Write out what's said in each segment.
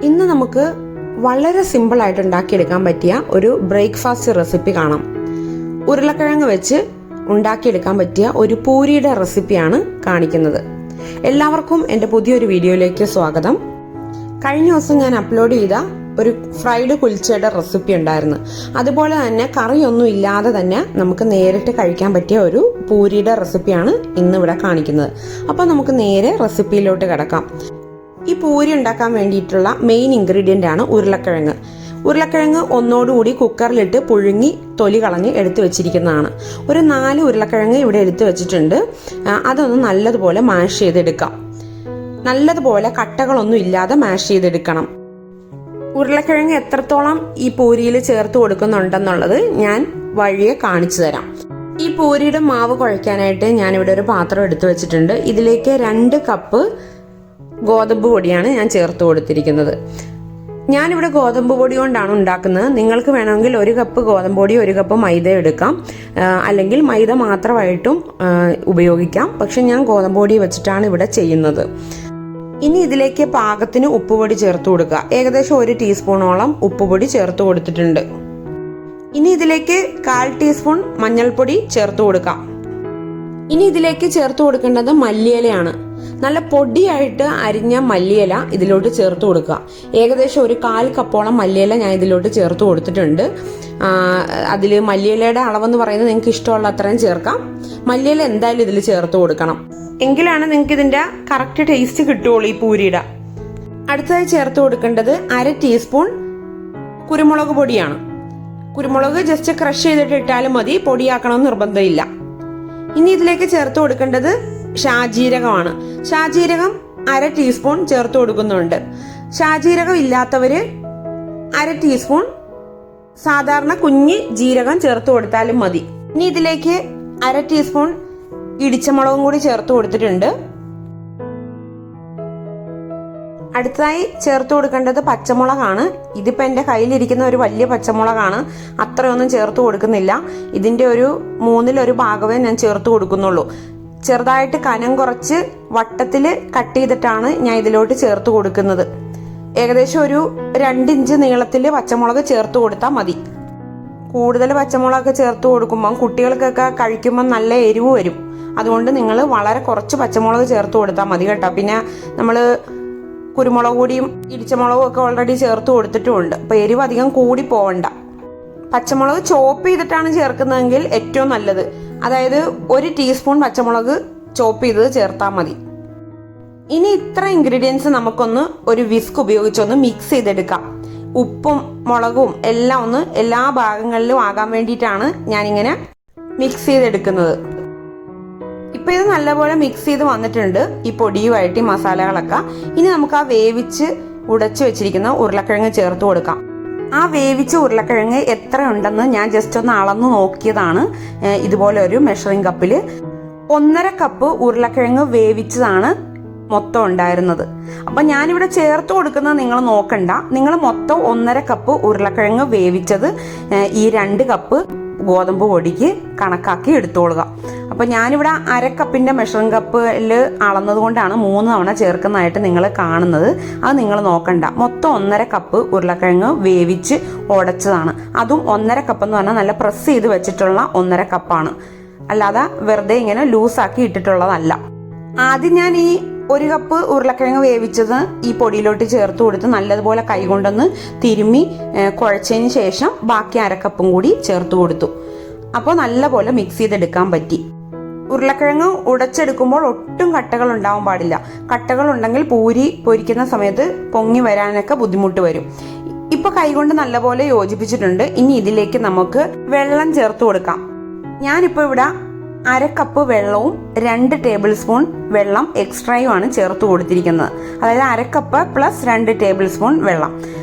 ഇന്ന് നമുക്ക് വളരെ സിമ്പിളായിട്ട് ഉണ്ടാക്കിയെടുക്കാൻ പറ്റിയ ഒരു ബ്രേക്ക്ഫാസ്റ്റ് റെസിപ്പി കാണാം. ഉരുളക്കിഴങ്ങ് വെച്ച് ഉണ്ടാക്കിയെടുക്കാൻ പറ്റിയ ഒരു പൂരിയുടെ റെസിപ്പിയാണ് കാണിക്കുന്നത്. എല്ലാവർക്കും എൻ്റെ പുതിയൊരു വീഡിയോയിലേക്ക് സ്വാഗതം. കഴിഞ്ഞ ദിവസം ഞാൻ അപ്ലോഡ് ചെയ്ത ഒരു ഫ്രൈഡ് കുൽച്ചയുടെ റെസിപ്പി ഉണ്ടായിരുന്നു. അതുപോലെ തന്നെ കറിയൊന്നും ഇല്ലാതെ തന്നെ നമുക്ക് നേരിട്ട് കഴിക്കാൻ പറ്റിയ ഒരു പൂരിയുടെ റെസിപ്പിയാണ് ഇന്നിവിടെ കാണിക്കുന്നത്. അപ്പോൾ നമുക്ക് നേരെ റെസിപ്പിയിലോട്ട് കിടക്കാം. ഈ പൂരി ഉണ്ടാക്കാൻ വേണ്ടിയിട്ടുള്ള മെയിൻ ഇൻഗ്രീഡിയൻ്റ് ആണ് ഉരുളക്കിഴങ്ങ്. ഉരുളക്കിഴങ്ങ് ഒന്നോടുകൂടി കുക്കറിലിട്ട് പുഴുങ്ങി തൊലി കളഞ്ഞ് എടുത്തു വെച്ചിരിക്കുന്നതാണ്. ഒരു 4 ഉരുളക്കിഴങ്ങ് ഇവിടെ എടുത്തു വെച്ചിട്ടുണ്ട്. അതൊന്ന് നല്ലതുപോലെ മാഷ് ചെയ്തെടുക്കാം. നല്ലതുപോലെ കട്ടകളൊന്നും ഇല്ലാതെ മാഷ് ചെയ്തെടുക്കണം. ഉരുളക്കിഴങ്ങ് എത്രത്തോളം ഈ പൂരിയിൽ ചേർത്ത് കൊടുക്കുന്നുണ്ടെന്നുള്ളത് ഞാൻ വഴിയെ കാണിച്ചു തരാം. ഈ പൂരിയുടെ മാവ് കുഴയ്ക്കാനായിട്ട് ഞാനിവിടെ ഒരു പാത്രം എടുത്തു വെച്ചിട്ടുണ്ട്. ഇതിലേക്ക് 2 കപ്പ് ഗോതമ്പ് പൊടിയാണ് ഞാൻ ചേർത്ത് കൊടുത്തിരിക്കുന്നത്. ഞാനിവിടെ ഗോതമ്പ് പൊടി കൊണ്ടാണ് ഉണ്ടാക്കുന്നത്. നിങ്ങൾക്ക് വേണമെങ്കിൽ 1 കപ്പ് ഗോതമ്പ് പൊടി 1 കപ്പ് മൈദ എടുക്കാം, അല്ലെങ്കിൽ മൈദ മാത്രമായിട്ടും ഉപയോഗിക്കാം. പക്ഷെ ഞാൻ ഗോതമ്പ് പൊടി വെച്ചിട്ടാണ് ഇവിടെ ചെയ്യുന്നത്. ഇനി ഇതിലേക്ക് പാകത്തിന് ഉപ്പുപൊടി ചേർത്ത് കൊടുക്കുക. ഏകദേശം 1 ടീസ്പൂണോളം ഉപ്പുപൊടി ചേർത്ത് കൊടുത്തിട്ടുണ്ട്. ഇനി ഇതിലേക്ക് 1/4 ടീസ്പൂൺ മഞ്ഞൾപ്പൊടി ചേർത്ത് കൊടുക്കാം. ഇനി ഇതിലേക്ക് ചേർത്ത് കൊടുക്കേണ്ടത് മല്ലിയിലയാണ്. നല്ല പൊടിയായിട്ട് അരിഞ്ഞ മല്ലിയില ഇതിലോട്ട് ചേർത്ത് കൊടുക്കുക. ഏകദേശം 1/4 കപ്പോളം മല്ലിയില ഞാൻ ഇതിലോട്ട് ചേർത്ത് കൊടുത്തിട്ടുണ്ട്. അതിൽ മല്ലിയിലയുടെ അളവെന്ന് പറയുന്നത് നിങ്ങൾക്ക് ഇഷ്ടമുള്ള അത്രയും ചേർക്കാം. മല്ലിയില എന്തായാലും ഇതിൽ ചേർത്ത് കൊടുക്കണം, എങ്കിലാണ് നിങ്ങൾക്ക് ഇതിന്റെ കറക്റ്റ് ടേസ്റ്റ് കിട്ടുള്ളൂ ഈ പൂരിയുടെ. അടുത്തതായി ചേർത്ത് കൊടുക്കേണ്ടത് 1/2 ടീസ്പൂൺ കുരുമുളക് പൊടിയാണ്. കുരുമുളക് ജസ്റ്റ് ക്രഷ് ചെയ്തിട്ട് ഇട്ടാലും മതി, പൊടിയാക്കണമെന്ന് നിർബന്ധമില്ല. ഇനി ഇതിലേക്ക് ചേർത്ത് കൊടുക്കേണ്ടത് ഷാജീരകമാണ്. ഷാജീരകം 1/2 ടീസ്പൂൺ ചേർത്ത് കൊടുക്കുന്നുണ്ട്. ഷാജീരകം ഇല്ലാത്തവര് 1/2 ടീസ്പൂൺ സാധാരണ കുഞ്ഞ് ജീരകം ചേർത്ത് കൊടുത്താലും മതി. ഇനി ഇതിലേക്ക് 1/2 ടീസ്പൂൺ ഇടിച്ചമുളകും കൂടി ചേർത്ത് കൊടുത്തിട്ടുണ്ട്. അടുത്തതായി ചേർത്ത് കൊടുക്കേണ്ടത് പച്ചമുളകാണ്. ഇതിപ്പോൾ എൻ്റെ കയ്യിലിരിക്കുന്ന ഒരു വലിയ പച്ചമുളകാണ്. അത്രയൊന്നും ചേർത്ത് കൊടുക്കുന്നില്ല. ഇതിൻ്റെ ഒരു 1/3 ഭാഗമേ ഞാൻ ചേർത്ത് കൊടുക്കുന്നുള്ളൂ. ചെറുതായിട്ട് കനം കുറച്ച് വട്ടത്തിൽ കട്ട് ചെയ്തിട്ടാണ് ഞാൻ ഇതിലോട്ട് ചേർത്ത് കൊടുക്കുന്നത്. ഏകദേശം ഒരു 2 ഇഞ്ച് നീളത്തിൽ പച്ചമുളക് ചേർത്ത് കൊടുത്താൽ മതി. കൂടുതൽ പച്ചമുളകൊക്കെ ചേർത്ത് കൊടുക്കുമ്പം കുട്ടികൾക്കൊക്കെ കഴിക്കുമ്പം നല്ല എരിവ് വരും. അതുകൊണ്ട് നിങ്ങൾ വളരെ കുറച്ച് പച്ചമുളക് ചേർത്ത് കൊടുത്താൽ മതി കേട്ടോ. പിന്നെ നമ്മൾ കുരുമുളക് പൊടിയും ഇടിച്ചമുളകും ഒക്കെ ഓൾറെഡി ചേർത്ത് കൊടുത്തിട്ടുമുണ്ട്. അപ്പോൾ എരിവ് അധികം കൂടി പോവണ്ട. പച്ചമുളക് ചോപ്പ് ചെയ്തിട്ടാണ് ചേർക്കുന്നതെങ്കിൽ ഏറ്റവും നല്ലത്. അതായത് 1 ടീസ്പൂൺ പച്ചമുളക് ചോപ്പ് ചെയ്തത് ചേർത്താൽ മതി. ഇനി ഇത്ര ഇൻഗ്രീഡിയൻസ് നമുക്കൊന്ന് ഒരു വിസ്ക് ഉപയോഗിച്ചൊന്ന് മിക്സ് ചെയ്തെടുക്കാം. ഉപ്പും മുളകും എല്ലാം ഒന്ന് എല്ലാ ഭാഗങ്ങളിലും ആകാൻ വേണ്ടിയിട്ടാണ് ഞാനിങ്ങനെ മിക്സ് ചെയ്തെടുക്കുന്നത്. ഇപ്പൊ ഇത് നല്ലപോലെ മിക്സ് ചെയ്ത് വന്നിട്ടുണ്ട് ഈ പൊടിയുമായിട്ട് ഈ മസാലകളൊക്കെ. ഇനി നമുക്ക് ആ വേവിച്ച് ഉടച്ചു വെച്ചിരിക്കുന്ന ഉരുളക്കിഴങ്ങ് ചേർത്ത് കൊടുക്കാം. ആ വേവിച്ച ഉരുളക്കിഴങ്ങ് എത്ര ഉണ്ടെന്ന് ഞാൻ ജസ്റ്റ് ഒന്ന് അളന്ന് നോക്കിയതാണ്. ഇതുപോലെ ഒരു മെഷറിംഗ് കപ്പിൽ 1.5 കപ്പ് ഉരുളക്കിഴങ്ങ് വേവിച്ചതാണ് മൊത്തം ഉണ്ടായിരുന്നത്. അപ്പൊ ഞാനിവിടെ ചേർത്ത് കൊടുക്കുന്നത് നിങ്ങൾ നോക്കണ്ട. നിങ്ങൾ മൊത്തം 1.5 കപ്പ് ഉരുളക്കിഴങ്ങ് വേവിച്ചത് ഈ 2 കപ്പ് ഗോതമ്പ് പൊടിക്ക് കണക്കാക്കി എടുത്തോളുക. അപ്പൊ ഞാനിവിടെ 1/2 കപ്പിന്റെ മെഷറിംഗ് കപ്പിൽ അളന്നത് കൊണ്ടാണ് 3 തവണ ചേർക്കുന്നതായിട്ട് നിങ്ങൾ കാണുന്നത്. അത് നിങ്ങൾ നോക്കണ്ട. മൊത്തം 1.5 കപ്പ് ഉരുളക്കിഴങ്ങ് വേവിച്ച് ഉടച്ചതാണ്. അതും 1.5 കപ്പ് എന്ന് പറഞ്ഞാൽ നല്ല പ്രസ് ചെയ്ത് വെച്ചിട്ടുള്ള 1.5 കപ്പാണ്. അല്ലാതെ വെറുതെ ഇങ്ങനെ ലൂസാക്കി ഇട്ടിട്ടുള്ളതല്ല. ആദ്യം ഞാൻ ഈ 1 കപ്പ് ഉരുളക്കിഴങ്ങ് വേവിച്ചത് ഈ പൊടിയിലോട്ട് ചേർത്ത് കൊടുത്ത് നല്ലതുപോലെ കൈകൊണ്ടൊന്ന് തിരുമ്മി കുഴച്ചതിന് ശേഷം ബാക്കി 1/2 കപ്പും കൂടി ചേർത്ത് കൊടുത്തു. അപ്പോൾ നല്ലപോലെ മിക്സ് ചെയ്തെടുക്കാൻ പറ്റി. ഉരുളക്കിഴങ്ങ് ഉടച്ചെടുക്കുമ്പോൾ ഒട്ടും കട്ടകൾ ഉണ്ടാവാൻ പാടില്ല. കട്ടകൾ ഉണ്ടെങ്കിൽ പൂരി പൊരിക്കുന്ന സമയത്ത് പൊങ്ങി വരാനൊക്കെ ബുദ്ധിമുട്ട് വരും. ഇപ്പൊ കൈകൊണ്ട് നല്ലപോലെ യോജിപ്പിച്ചിട്ടുണ്ട്. ഇനി ഇതിലേക്ക് നമുക്ക് വെള്ളം ചേർത്ത് കൊടുക്കാം. ഞാനിപ്പോൾ ഇവിടെ 1/2 കപ്പ് വെള്ളവും 2 ടേബിൾ സ്പൂൺ വെള്ളം എക്സ്ട്രയുമാണ് ചേർത്ത് കൊടുത്തിരിക്കുന്നത്. അതായത് 1/2 കപ്പ് പ്ലസ് 2 ടേബിൾ സ്പൂൺ വെള്ളം.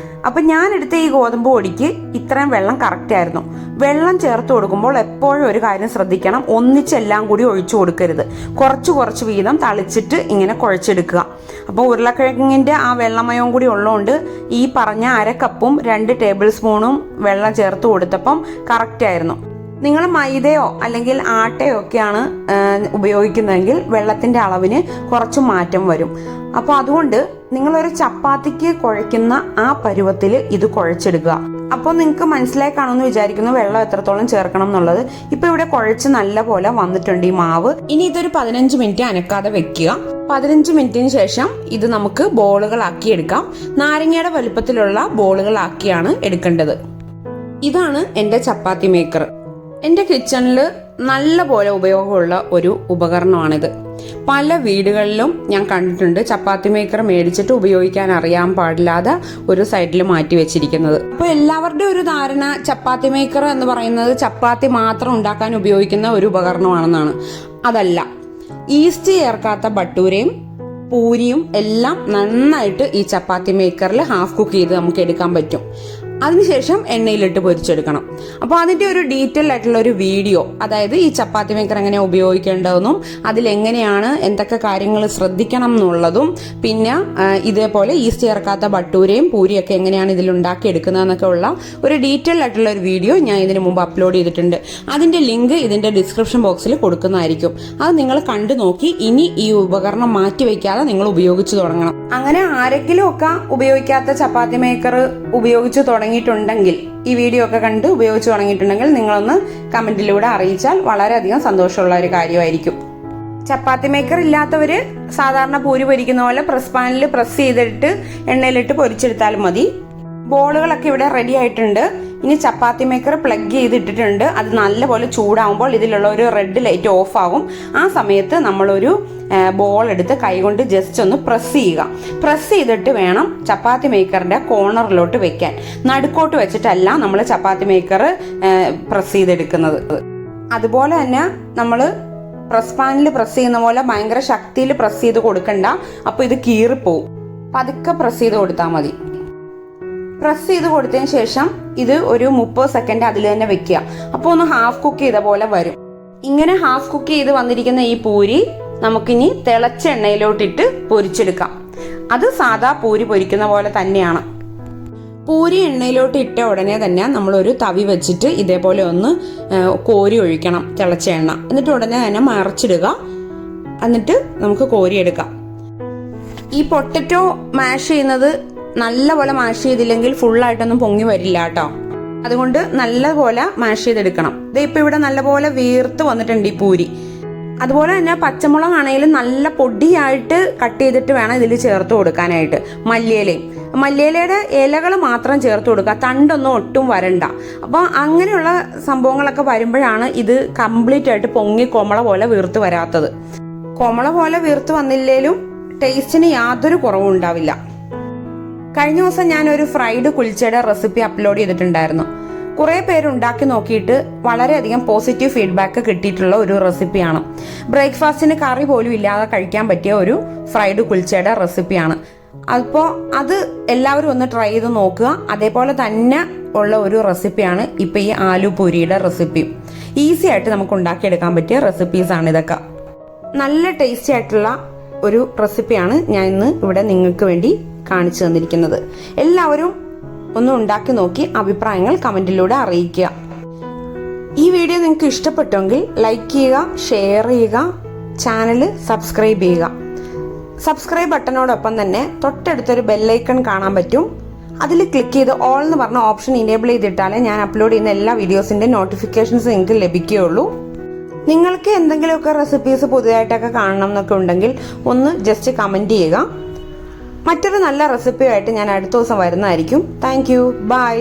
അപ്പം ഞാൻ എടുത്ത ഈ ഗോതമ്പ് പൊടിക്ക് ഇത്രയും വെള്ളം കറക്റ്റ് ആയിരുന്നു. വെള്ളം ചേർത്ത് കൊടുക്കുമ്പോൾ എപ്പോഴും ഒരു കാര്യം ശ്രദ്ധിക്കണം, ഒന്നിച്ചെല്ലാം കൂടി ഒഴിച്ചു കൊടുക്കരുത്. കുറച്ച് കുറച്ച് വീതം തളിച്ചിട്ട് ഇങ്ങനെ കുഴച്ചെടുക്കുക. അപ്പോൾ ഉരുളക്കിഴങ്ങിൻ്റെ ആ വെള്ളമയവും കൂടി ഉള്ളതുകൊണ്ട് ഈ പറഞ്ഞ 1/2 കപ്പും 2 ടേബിൾ സ്പൂണും വെള്ളം ചേർത്ത് കൊടുത്തപ്പം കറക്റ്റ് ആയിരുന്നു. നിങ്ങൾ മൈദയോ അല്ലെങ്കിൽ ആട്ടയോ ഒക്കെയാണ് ഉപയോഗിക്കുന്നതെങ്കിൽ വെള്ളത്തിൻ്റെ അളവിന് കുറച്ച് മാറ്റം വരും. അപ്പോൾ അതുകൊണ്ട് നിങ്ങളൊരു ചപ്പാത്തിക്ക് കുഴയ്ക്കുന്ന ആ പരുവത്തിൽ ഇത് കുഴച്ചെടുക്കുക. അപ്പോൾ നിങ്ങൾക്ക് മനസ്സിലായി കാണുമെന്ന് വിചാരിക്കുന്നു വെള്ളം എത്രത്തോളം ചേർക്കണം എന്നുള്ളത്. ഇപ്പൊ ഇവിടെ കുഴച്ച് നല്ല പോലെ വന്നിട്ടുണ്ട് ഈ മാവ്. ഇനി ഇതൊരു 15 മിനിറ്റ് അനക്കാതെ വെക്കുക. 15 മിനിറ്റിന് ശേഷം ഇത് നമുക്ക് ബോളുകളാക്കി എടുക്കാം. നാരങ്ങയുടെ വലുപ്പത്തിലുള്ള ബോളുകളാക്കിയാണ് എടുക്കേണ്ടത്. ഇതാണ് എൻ്റെ ചപ്പാത്തി മേക്കർ. എൻ്റെ കിച്ചണിൽ നല്ല പോലെ ഉപയോഗമുള്ള ഒരു ഉപകരണമാണിത്. പല വീടുകളിലും ഞാൻ കണ്ടിട്ടുണ്ട് ചപ്പാത്തി മേക്കർ മേടിച്ചിട്ട് ഉപയോഗിക്കാൻ അറിയാൻ പാടില്ലാതെ ഒരു സൈഡിൽ മാറ്റി വെച്ചിരിക്കുന്നത്. അപ്പോൾ എല്ലാവരുടെയും ഒരു ധാരണ ചപ്പാത്തി മേക്കർ എന്ന് പറയുന്നത് ചപ്പാത്തി മാത്രം ഉണ്ടാക്കാൻ ഉപയോഗിക്കുന്ന ഒരു ഉപകരണമാണെന്നാണ്. അതല്ല, ഈസ്റ്റ് ചേർക്കാത്ത ബട്ടൂരയും പൂരിയും എല്ലാം നന്നായിട്ട് ഈ ചപ്പാത്തി മേക്കറിൽ ഹാഫ് കുക്ക് ചെയ്ത് നമുക്ക് എടുക്കാൻ പറ്റും. അതിനുശേഷം എണ്ണയിലിട്ട് പൊരിച്ചെടുക്കണം. അപ്പോൾ അതിൻ്റെ ഒരു ഡീറ്റെയിൽ ആയിട്ടുള്ള ഒരു വീഡിയോ, അതായത് ഈ ചപ്പാത്തി മേക്കർ എങ്ങനെയാണ് ഉപയോഗിക്കേണ്ടതെന്നും അതിലെങ്ങനെയാണ് എന്തൊക്കെ കാര്യങ്ങൾ ശ്രദ്ധിക്കണം എന്നുള്ളതും, പിന്നെ ഇതേപോലെ ഈസ്റ്റ് ചേർക്കാത്ത ബട്ടൂരയും പൂരിയൊക്കെ എങ്ങനെയാണ് ഇതിൽ ഉണ്ടാക്കിയെടുക്കുന്നതെന്നൊക്കെ ഉള്ള ഒരു ഡീറ്റെയിൽ ആയിട്ടുള്ള ഒരു വീഡിയോ ഞാൻ ഇതിന് മുമ്പ് അപ്ലോഡ് ചെയ്തിട്ടുണ്ട്. അതിൻ്റെ ലിങ്ക് ഇതിൻ്റെ ഡിസ്ക്രിപ്ഷൻ ബോക്സിൽ കൊടുക്കുന്നതായിരിക്കും. അത് നിങ്ങൾ കണ്ടു നോക്കി ഇനി ഈ ഉപകരണം മാറ്റി വയ്ക്കാതെ നിങ്ങൾ ഉപയോഗിച്ച് തുടങ്ങണം. അങ്ങനെ ആരെങ്കിലും ഒക്കെ ഉപയോഗിക്കാത്ത ചപ്പാത്തി മേക്കർ ഉപയോഗിച്ച് തുടങ്ങിയിട്ടുണ്ടെങ്കിൽ, ഈ വീഡിയോ ഒക്കെ കണ്ട് ഉപയോഗിച്ച് തുടങ്ങിയിട്ടുണ്ടെങ്കിൽ നിങ്ങളൊന്ന് കമന്റിലൂടെ അറിയിച്ചാൽ വളരെയധികം സന്തോഷമുള്ള ഒരു കാര്യമായിരിക്കും. ചപ്പാത്തി മേക്കർ ഇല്ലാത്തവര് സാധാരണ പൂരി പൊരിക്കുന്ന പോലെ പ്രസ് പാനിൽ പ്രസ് ചെയ്തിട്ട് എണ്ണയിലിട്ട് പൊരിച്ചെടുത്താലും മതി. ബോളുകളൊക്കെ ഇവിടെ റെഡി ആയിട്ടുണ്ട്. ഇനി ചപ്പാത്തി മേക്കർ പ്ലഗ് ചെയ്തിട്ടിട്ടുണ്ട്. അത് നല്ലപോലെ ചൂടാവുമ്പോൾ ഇതിലുള്ള ഒരു റെഡ് ലൈറ്റ് ഓഫ് ആകും. ആ സമയത്ത് നമ്മളൊരു ബോൾ എടുത്ത് കൈകൊണ്ട് ജസ്റ്റ് ഒന്ന് പ്രസ് ചെയ്യുക. പ്രസ് ചെയ്തിട്ട് വേണം ചപ്പാത്തി മേക്കറിന്റെ കോർണറിലോട്ട് വെക്കാൻ. നടുക്കോട്ട് വെച്ചിട്ടല്ല നമ്മൾ ചപ്പാത്തി മേക്കർ പ്രസ് ചെയ്തെടുക്കുന്നത്. അതുപോലെ തന്നെ നമ്മൾ പ്രസ് പാനിൽ പ്രസ് ചെയ്യുന്ന പോലെ ഭയങ്കര ശക്തിയിൽ പ്രസ് ചെയ്ത് കൊടുക്കണ്ട. അപ്പോൾ ഇത് കീറിപ്പോവും. പതുക്കെ പ്രസ് ചെയ്ത് കൊടുത്താൽ മതി. പ്രസ് ചെയ്ത് കൊടുത്തതിന് ശേഷം ഇത് ഒരു 30 സെക്കൻഡ് അതിൽ തന്നെ വെക്കുക. അപ്പോൾ ഒന്ന് ഹാഫ് കുക്ക് ചെയ്ത പോലെ വരും. ഇങ്ങനെ ഹാഫ് കുക്ക് ചെയ്ത് വന്നിരിക്കുന്ന ഈ പൂരി നമുക്കിനി തിളച്ച എണ്ണയിലോട്ടിട്ട് പൊരിച്ചെടുക്കാം. അത് സാധാ പൂരി പൊരിക്കുന്ന പോലെ തന്നെയാണ്. പൂരി എണ്ണയിലോട്ട് ഇട്ട ഉടനെ തന്നെ നമ്മളൊരു തവി വെച്ചിട്ട് ഇതേപോലെ ഒന്ന് കോരി ഒഴിക്കണം തിളച്ച എണ്ണ. എന്നിട്ട് ഉടനെ തന്നെ മറിച്ചിടുക. എന്നിട്ട് നമുക്ക് കോരിയെടുക്കാം. ഈ പൊട്ടറ്റോ മാഷ് ചെയ്യുന്നത് നല്ലപോലെ മാഷ് ചെയ്തില്ലെങ്കിൽ ഫുള്ളായിട്ടൊന്നും പൊങ്ങി വരില്ല കേട്ടോ. അതുകൊണ്ട് നല്ലപോലെ മാഷ് ചെയ്തെടുക്കണം. ഇപ്പൊ ഇവിടെ നല്ലപോലെ വീർത്ത് വന്നിട്ടുണ്ട് ഈ പൂരി. അതുപോലെ തന്നെ പച്ചമുളക് ആണെങ്കിലും നല്ല പൊടിയായിട്ട് കട്ട് ചെയ്തിട്ട് വേണം ഇതിൽ ചേർത്ത് കൊടുക്കാനായിട്ട്. മല്ലിയിലയുടെ ഇലകൾ മാത്രം ചേർത്ത് കൊടുക്കുക, തണ്ടൊന്നും ഒട്ടും വരണ്ട. അപ്പോൾ അങ്ങനെയുള്ള സംഭവങ്ങളൊക്കെ വരുമ്പോഴാണ് ഇത് കംപ്ലീറ്റ് ആയിട്ട് പൊങ്ങി കൊമള പോലെ വീർത്ത് വരാത്തത്. കൊമള പോലെ വീർത്ത് വന്നില്ലേലും ടേസ്റ്റിന് യാതൊരു കുറവും ഉണ്ടാവില്ല. കഴിഞ്ഞ ദിവസം ഞാനൊരു ഫ്രൈഡ് കുൽച്ചയുടെ റെസിപ്പി അപ്ലോഡ് ചെയ്തിട്ടുണ്ടായിരുന്നു. കുറേ പേര് ഉണ്ടാക്കി നോക്കിയിട്ട് വളരെയധികം പോസിറ്റീവ് ഫീഡ്ബാക്ക് കിട്ടിയിട്ടുള്ള ഒരു റെസിപ്പിയാണ്. ബ്രേക്ക്ഫാസ്റ്റിന് കറി പോലും ഇല്ലാതെ കഴിക്കാൻ പറ്റിയ ഒരു ഫ്രൈഡ് കുൽച്ചയുടെ റെസിപ്പിയാണ്. അപ്പോൾ അത് എല്ലാവരും ഒന്ന് ട്രൈ ചെയ്ത് നോക്കുക. അതേപോലെ തന്നെ ഉള്ള ഒരു റെസിപ്പിയാണ് ഇപ്പം ഈ ആലു പൂരിയുടെ റെസിപ്പി. ഈസി ആയിട്ട് നമുക്ക് ഉണ്ടാക്കിയെടുക്കാൻ പറ്റിയ റെസിപ്പീസാണ് ഇതൊക്കെ. നല്ല ടേസ്റ്റി ആയിട്ടുള്ള ഒരു റെസിപ്പിയാണ് ഞാൻ ഇന്ന് ഇവിടെ നിങ്ങൾക്ക് വേണ്ടി കാണിച്ചു തന്നിരിക്കുന്നത്. എല്ലാവരും ഒന്ന് ഉണ്ടാക്കി നോക്കി അഭിപ്രായങ്ങൾ കമന്റിലൂടെ അറിയിക്കുക. ഈ വീഡിയോ നിങ്ങൾക്ക് ഇഷ്ടപ്പെട്ടെങ്കിൽ ലൈക്ക് ചെയ്യുക, ഷെയർ ചെയ്യുക, ചാനൽ സബ്സ്ക്രൈബ് ചെയ്യുക. സബ്സ്ക്രൈബ് ബട്ടനോടൊപ്പം തന്നെ തൊട്ടടുത്തൊരു ബെല്ലൈക്കൺ കാണാൻ പറ്റും. അതിൽ ക്ലിക്ക് ചെയ്ത് ഓൾ എന്ന് പറഞ്ഞ ഓപ്ഷൻ ഇനേബിൾ ചെയ്തിട്ടാലേ ഞാൻ അപ്ലോഡ് ചെയ്യുന്ന എല്ലാ വീഡിയോസിന്റെ നോട്ടിഫിക്കേഷൻസ് നിങ്ങൾക്ക് ലഭിക്കുകയുള്ളൂ. നിങ്ങൾക്ക് എന്തെങ്കിലുമൊക്കെ റെസിപ്പീസ് പുതിയതായിട്ടൊക്കെ കാണണം എന്നൊക്കെ ഉണ്ടെങ്കിൽ ഒന്ന് ജസ്റ്റ് കമന്റ് ചെയ്യുക. മറ്റൊരു നല്ല റെസിപ്പിയായിട്ട് ഞാൻ അടുത്ത ദിവസം വരുന്നതായിരിക്കും. Thank you. ബൈ.